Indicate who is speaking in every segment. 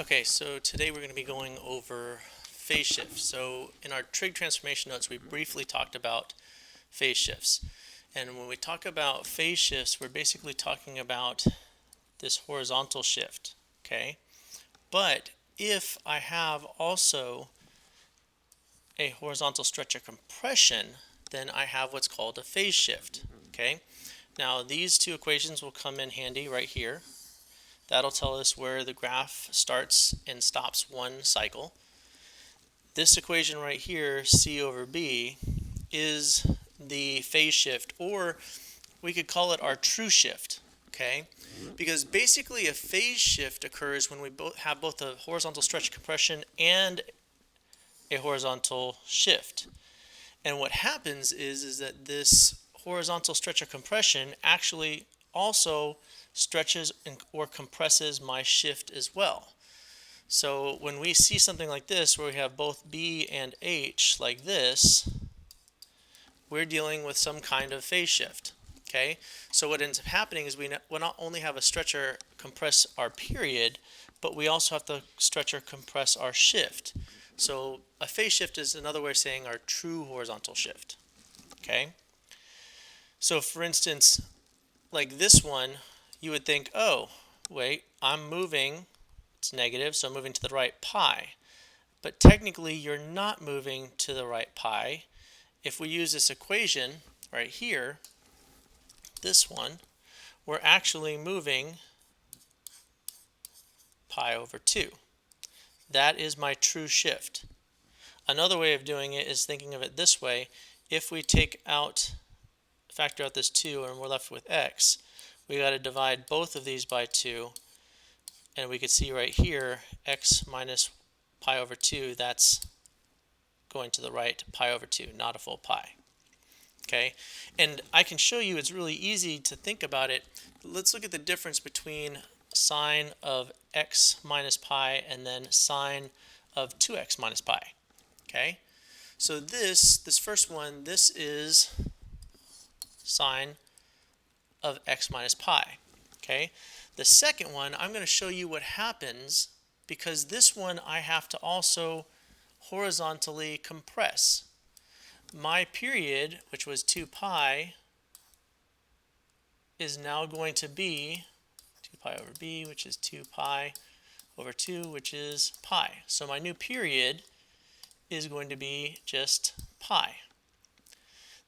Speaker 1: Okay, so today we're going to be going over phase shifts. So in our trig transformation notes, we briefly talked about phase shifts. And when we talk about phase shifts, we're basically talking about this horizontal shift, okay? But if I have also a horizontal stretch or compression, then I have what's called a phase shift, okay? Now these two equations will come in handy right here. That'll tell us where the graph starts and stops one cycle. This equation right here, C over B, is the phase shift, or we could call it our true shift, okay? Because basically a phase shift occurs when we have both a horizontal stretch compression and a horizontal shift. And what happens is that this horizontal stretch or compression actually also stretches or compresses my shift as well. So when we see something like this where we have both B and H like this, we're dealing with some kind of phase shift. Okay, so what ends up happening is we not only have a stretcher compress our period, but we also have to stretch or compress our shift. So a phase shift is another way of saying our true horizontal shift. Okay, so for instance, like this one, you would think, oh, wait, I'm moving, it's negative, so I'm moving to the right pi. But technically, you're not moving to the right pi. If we use this equation right here, this one, we're actually moving pi over 2. That is my true shift. Another way of doing it is thinking of it this way. If we factor out this 2 and we're left with x, we got to divide both of these by 2. And we could see right here, x minus pi over 2, that's going to the right, pi over 2, not a full pi. Okay, and I can show you it's really easy to think about it. Let's look at the difference between sine of x minus pi and then sine of 2x minus pi. Okay, so this first one, this is sine of x minus pi. Okay, the second one, I'm going to show you what happens because this one I have to also horizontally compress. My period, which was 2 pi, is now going to be 2 pi over b, which is 2 pi over 2, which is pi. So my new period is going to be just pi.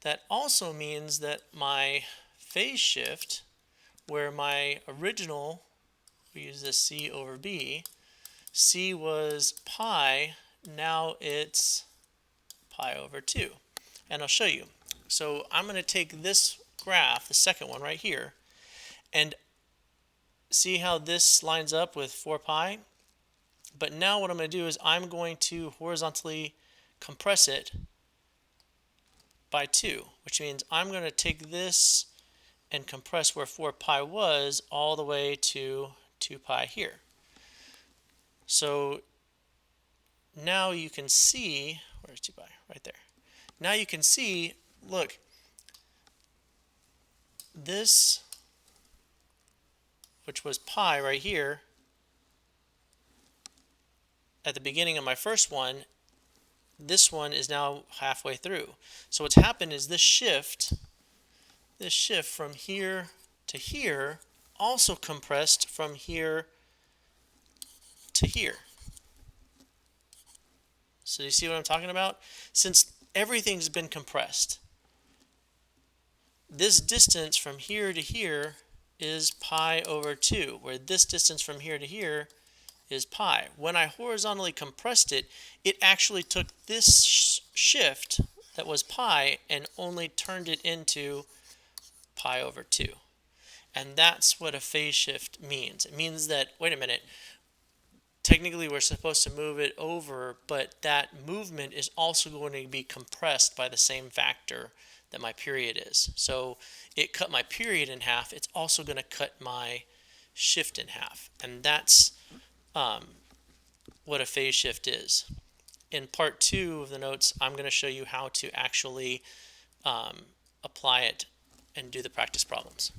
Speaker 1: That also means that my phase shift, where my original, we use this c over b, c was pi, now it's pi over 2. And I'll show you. So I'm going to take this graph, the second one right here, and see how this lines up with 4 pi. But now what I'm going to do is I'm going to horizontally compress it by 2, which means I'm going to take this and compress where 4 pi was all the way to 2 pi here. So now you can see, where's 2 pi? Right there. Now you can see, look, this, which was pi right here, at the beginning of my first one, this one is now halfway through. So what's happened is this shift from here to here also compressed from here to here. So you see what I'm talking about? Since everything's been compressed, this distance from here to here is pi over 2, where this distance from here to here is pi. When I horizontally compressed it, it actually took this shift that was pi and only turned it into pi over 2. And that's what a phase shift means. It means that, wait a minute, technically we're supposed to move it over, but that movement is also going to be compressed by the same factor that my period is. So it cut my period in half, it's also going to cut my shift in half. And that's what a phase shift is. In part 2 of the notes, I'm going to show you how to actually apply it and do the practice problems.